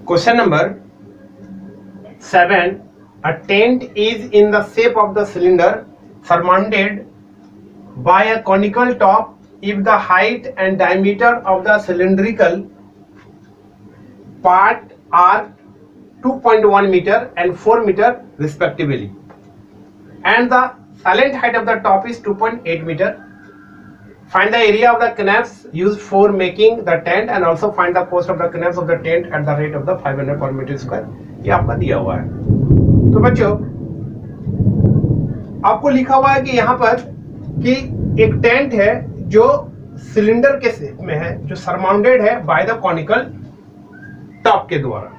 Question number 7. A tent is in the shape of the cylinder surmounted by a conical top if the height and diameter of the cylindrical part are 2.1 meter and 4 meter respectively, and the silent height of the top is 2.8 meter. Find the area of the canvas used for making the tent and also find the cost of the canvas of the tent at the rate of the 500 per meter square. ये आपका दिया हुआ है। तो बच्चों आपको लिखा हुआ है कि यहाँ पर कि एक टेंट है जो सिलेंडर के शेप में है, जो सरमाउंडेड है बाय द कॉनिकल टॉप के द्वारा।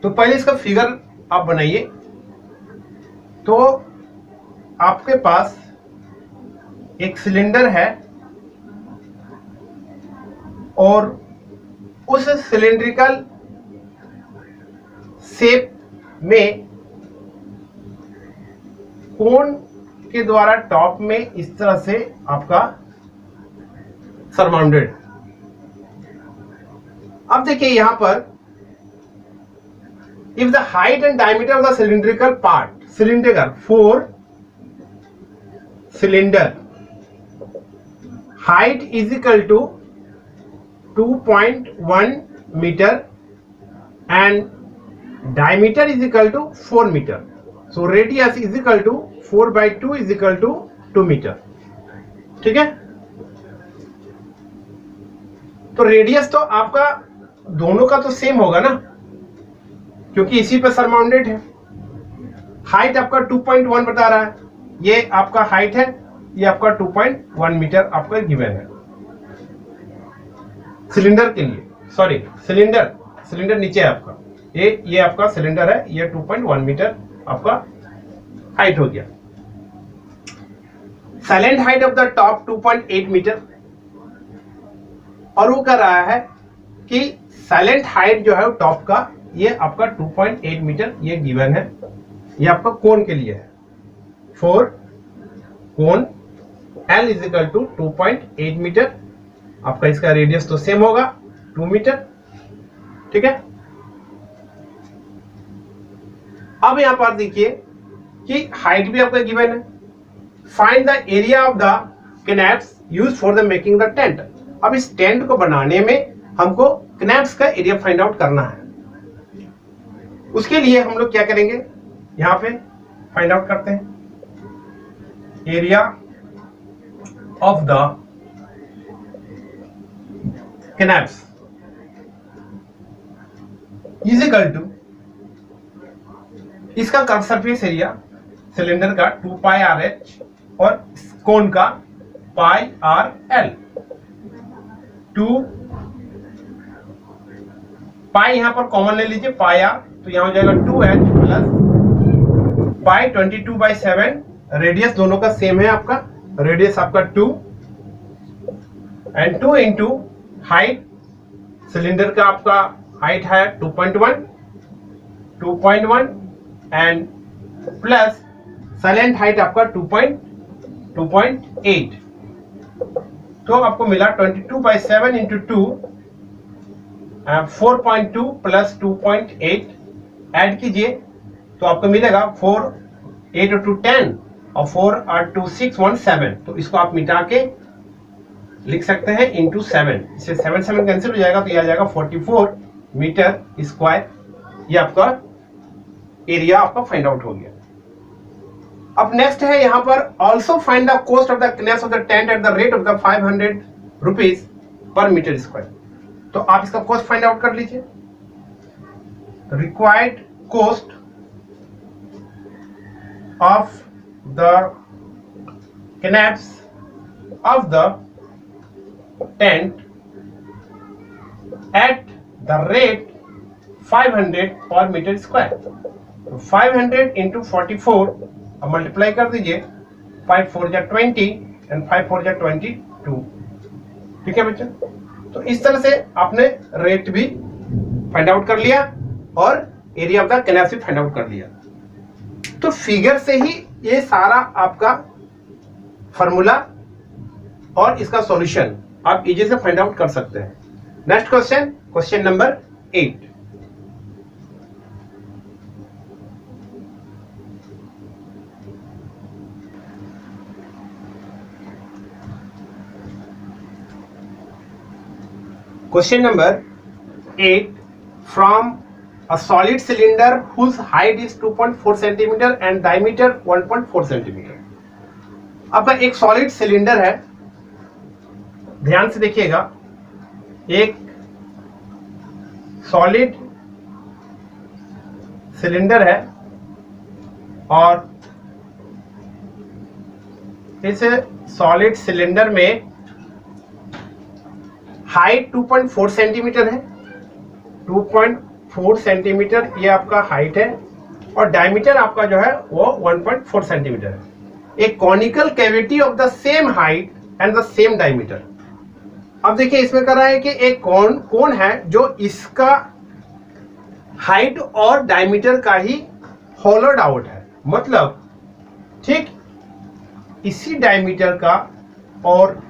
तो पहले इसका फिगर आप बनाइए। तो आपके पास एक सिलेंडर है और उस सिलेंड्रिकल शेप में कोन के द्वारा टॉप में इस तरह से आपका सरमाउंडेड। अब देखिए यहां पर if the height and diameter of the cylindrical part, cylinder four cylinder height is equal to 2.1 meter and diameter is equal to 4 meter. So radius is equal to 4 by 2 is equal to 2 meter. ठीक है। तो radius तो आपका दोनों का तो same होगा ना, क्योंकि इसी पे सरमाउंडेड है। हाइट आपका 2.1 बता रहा है, ये आपका हाइट है, ये आपका 2.1 मीटर आपका गिवन है सिलेंडर के लिए। सॉरी, सिलेंडर नीचे है आपका, ये आपका सिलेंडर है, ये 2.1 मीटर आपका हाइट हो गया। Slant height of the top 2.8 metre, और वो कर रहा है कि साइलेंट हाइट जो है टॉप का ये आपका 2.8 मीटर ये गिवन है। ये आपका कोन के लिए है, for cone L is equal to 2.8 metre. आपका इसका रेडियस तो सेम होगा 2 मीटर। ठीक है। अब यहां पर देखिए कि हाइट भी आपका गिवन है। Find the area of the canvas used for the making the tent. अब इस टेंट को बनाने में हमको कैनव्स का एरिया फाइंड आउट करना है। उसके लिए हम लोग क्या करेंगे, यहां पे फाइंड आउट करते हैं area of the canvas is equal to, इसका कर्व सरफेस एरिया सिलेंडर का 2 पाई आर एच और कोन का पाई आर एल। 2 पाई यहां पर कॉमन ले लीजिए, पाई आर, तो यहां हो जाएगा 2h प्लस पाई 22/7। रेडियस दोनों का सेम है, आपका रेडियस आपका 2 एंड 2 इंटू हाइट, सिलेंडर का आपका हाइट है 2.1 एंड प्लस साइलेंट हाइट आपका 2.8। तो आपको मिला 22/7 इंटू 2 4.2 प्लस 2.8 ऐड कीजिए तो आपको मिलेगा 4 8 और 2 10 और 4 और 2 6 1 7। तो इसको आप मिटा के लिख सकते हैं इंटू 7, इससे 7 कैंसिल हो जाएगा, तो यह आ जाएगा 44 मीटर स्क्वायर। ये आपका एरिया आपका फाइंड आउट हो गया। अब नेक्स्ट है यहाँ पर also find the cost of the canvas of the tent at the rate of the 500 rupees per metre square. तो आप इसका कॉस्ट फाइंड आउट कर लीजिए। Required cost of the canvas of the tent at the rate 500 per meter square। तो 500 into 44 अब multiply कर दीजिए, 5 4 जा 20 एंड 5 4 जा 22। ठीक है बच्चों, तो इस तरह से आपने रेट भी फाइंड आउट कर लिया और एरिया ऑफ द कैनव्स भी फाइंड आउट कर लिया। तो फिगर से ही ये सारा आपका फॉर्मूला और इसका सॉल्यूशन आप इजी से फाइंड आउट कर सकते हैं। Next question, question number 8। Question number 8, from a solid cylinder whose height is 2.4 centimeter and diameter 1.4 centimeter. आपका एक सॉलिड सिलेंडर है, ध्यान से देखिएगा, एक सॉलिड सिलेंडर है और इस सॉलिड सिलेंडर में हाइट 2.4 सेंटीमीटर है, 2.4 सेंटीमीटर ये आपका हाइट है और डायमीटर आपका जो है वो 1.4 सेंटीमीटर है. एक conical cavity of the same height and the same diameter. अब देखिए इसमें कर रहा है कि एक कोन है जो इसका हाइट और डायमीटर का ही होलोड आउट है, मतलब ठीक इसी डायमीटर का और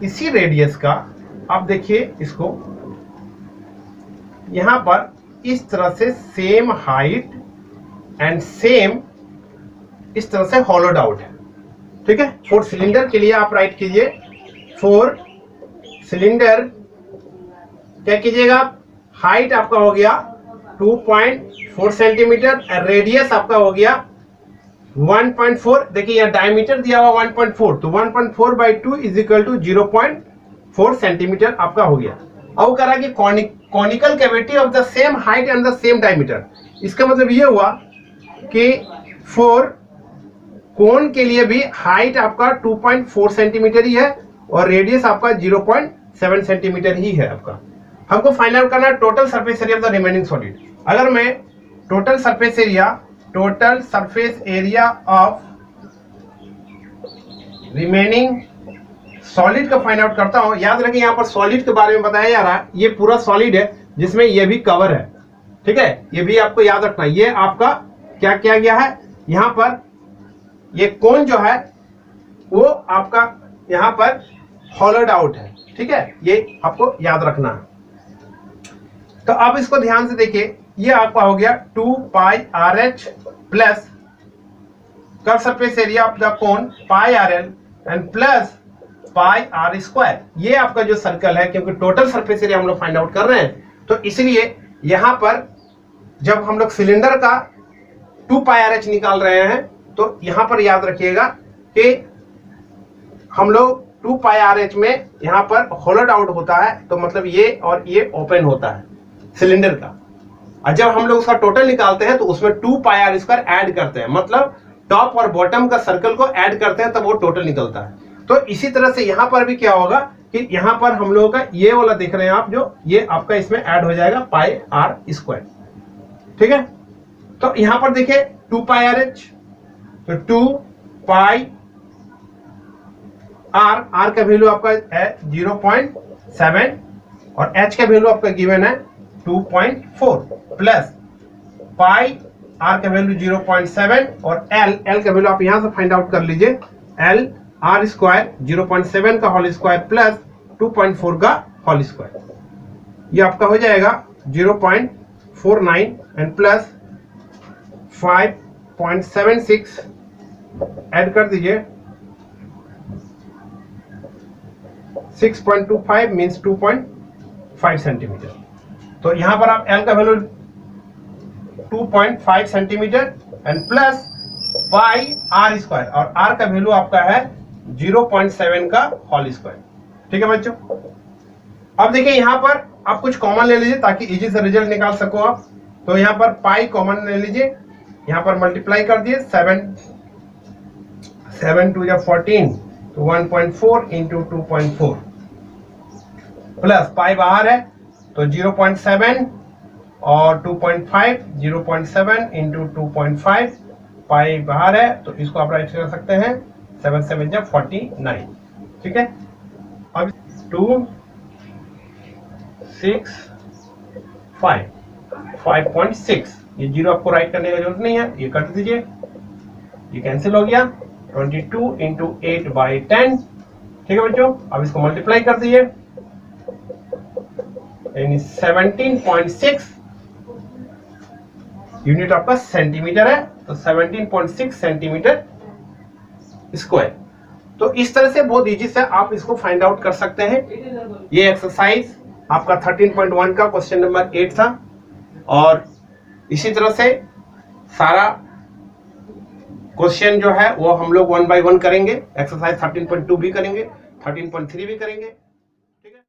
इसी रेडियस का. आप देखिए इसको यहां पर इस तरह से सेम हाइट एंड सेम इस तरह से होलोड आउट है. ठीक है, फॉर सिलेंडर के लिए आप राइट कीजिए, फॉर सिलेंडर क्या कीजिएगा, हाइट आपका हो गया 2.4 सेंटीमीटर, रेडियस आपका हो गया 1.4. देखिए यहाँ डायमीटर दिया हुआ 1.4, तो 1.4 by 2 is equal to 0.4 centimetre आपका हो गया. अब करा कि conical cavity of the same height and the same diameter. इसका मतलब ये हुआ कि फॉर कोन के लिए भी हाइट आपका 2.4 सेंटीमीटर ही है और रेडियस आपका 0.7 सेंटीमीटर ही है आपका. हमको फाइंड आउट करना है total surface area of the remaining solid. अगर मैं total surface area of remaining solid का फाइंड आउट करता हूं, याद रखें यहां पर सॉलिड के बारे में बताया जा रहा है, ये पूरा सॉलिड है जिसमें ये भी कवर है. ठीक है, ये भी आपको याद रखना है. ये आपका क्या किया गया है, यहां पर ये कोन जो है वो आपका यहां पर होलोड आउट है. ठीक है, ये आपको याद रखना है. तो अब इसको ध्यान से देखिए, ये आपका हो गया 2 pi R H plus curve surface area of the cone pi R L and plus pi are square. ये आपका जो सर्कल है, क्योंकि टोटल सरफेस एरिया हम लोग फाइंड आउट कर रहे हैं, तो इसलिए यहां पर जब हम लोग सिलेंडर का 2 पाई आर एच निकाल रहे हैं तो यहां पर याद रखिएगा कि हम लोग 2 पाई आर एच में यहां पर होलोड आउट होता है, तो मतलब ये और ये ओपन होता है सिलेंडर का. और जब हम लोग उसका टोटल निकालते हैं तो उसमें 2 पाई आर स्क्वायर ऐड करते हैं, मतलब टॉप और बॉटम का सर्कल को ऐड करते हैं तब वो टोटल निकलता है. तो इसी तरह से यहां पर भी क्या होगा कि यहां पर हम लोगों का ये वाला देख रहे हैं आप, जो ये आपका इसमें ऐड हो जाएगा पाई आर स्क्वायर. ठीक है, तो यहां पर देखिए 2 पाई आर एच, तो 2 पाई आर का वैल्यू आपका है 0.7 और एच का वैल्यू आपका गिवन है 2.4 प्लस पाई आर का वैल्यू 0.7 और एल का वैल्यू आप यहां से फाइंड आउट कर लीजिए, एल आर स्क्वायर 0.7 का होल स्क्वायर प्लस 2.4 का होल स्क्वायर. ये आपका हो जाएगा 0.49 एंड प्लस 5.76 ऐड कर दीजिए, 6.25 मीन्स 2.5 सेंटीमीटर. तो यहां पर आप एल का value 2.5 centimetre and plus pi are square और आर का वैल्यू आपका है 0.7 का होल स्क्वायर. ठीक है बच्चों, अब देखिए यहां पर आप कुछ कॉमन ले लीजिए ताकि इजी से रिजल्ट निकाल सको आप. तो यहां पर पाई कॉमन ले लीजिए, यहां पर मल्टीप्लाई कर दिए, 7 2 14 तो 1.4 इंटू 2.4 प्लस पाई बाहर है तो 0.7 और 2.5 0.7 इंटू 2.5 पाई बाहर है, तो इसको आप राइट कर सकते हैं 7 7 जा 49. ठीक है, अब 2 6 5 5.6, ये जीरो आपको राइट करने का जरूरत नहीं है, ये कट दीजिए, ये कैंसिल हो गया. 22 इंटू 8 बाई 10. ठीक है बच्चों, अब इसको मल्टीप्लाई कर दीजिए, यानी 17.6 यूनिट आपका सेंटीमीटर है, तो 17.6 सेंटीमीटर स्क्वायर. तो इस तरह से बहुत इजी से आप इसको फाइंड आउट कर सकते हैं। ये एक्सरसाइज आपका 13.1 का क्वेश्चन नंबर 8 था, और इसी तरह से सारा क्वेश्चन जो है वो हम लोग 1 बाय 1 करेंगे। एक्सरसाइज 13.2 भी करेंगे, 13.3 भी करेंगे।